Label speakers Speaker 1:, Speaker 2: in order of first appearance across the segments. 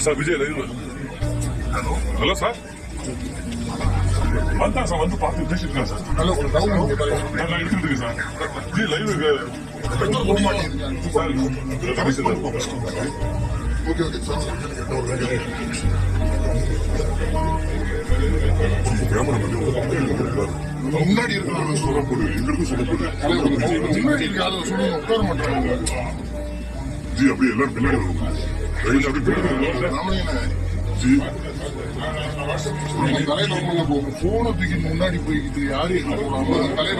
Speaker 1: Sir Vijay live. Hello sir, வந்தா sir வந்து பார்த்து பேசிட்டு இருக்கேன் சார். நல்லா எடுத்துட்டு இருக்கேன் சார். Vijay live sir.
Speaker 2: முன்னாடி இருக்கிற சொல்லப்போது எங்களுக்கும் சொல்லப்போது முன்னாடி இருக்காத சொல்லுங்க உட்கார மாட்டாங்க ஜி. அப்படியே எல்லாரும் பின்னாடி வருவாங்க. போன தூக்கி முன்னாடி போய்கிட்டு யாரு தலையில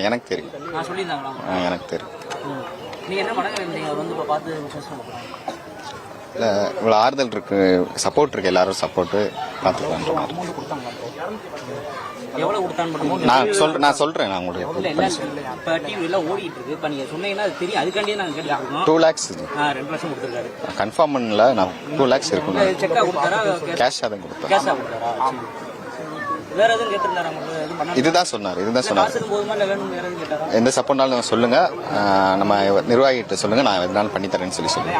Speaker 3: எனக்கு தெரியும். எனக்கு தெரியும். இல்லை, இவ்வளோ ஆறுதல் இருக்கு, சப்போர்ட் இருக்கு, எல்லாரும் சப்போர்ட்டு பார்த்துக்கலாம். நான் சொல்றேன். நான் உங்களுக்கு 2 lakhs கன்ஃபார்ம் பண்ணல. நான் 2 lakhs இருக்கும். கேஷாக தான் கொடுத்தேன். இதுதான் சொன்னார். எந்த சப்போர்ட்னாலும் சொல்லுங்க, நம்ம நிர்வாகிகிட்ட சொல்லுங்க, நான் எதனாலும் பண்ணி தரேன்னு சொல்லி சொல்லுங்க.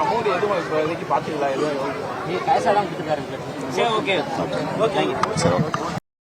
Speaker 3: சரி, ஓகே.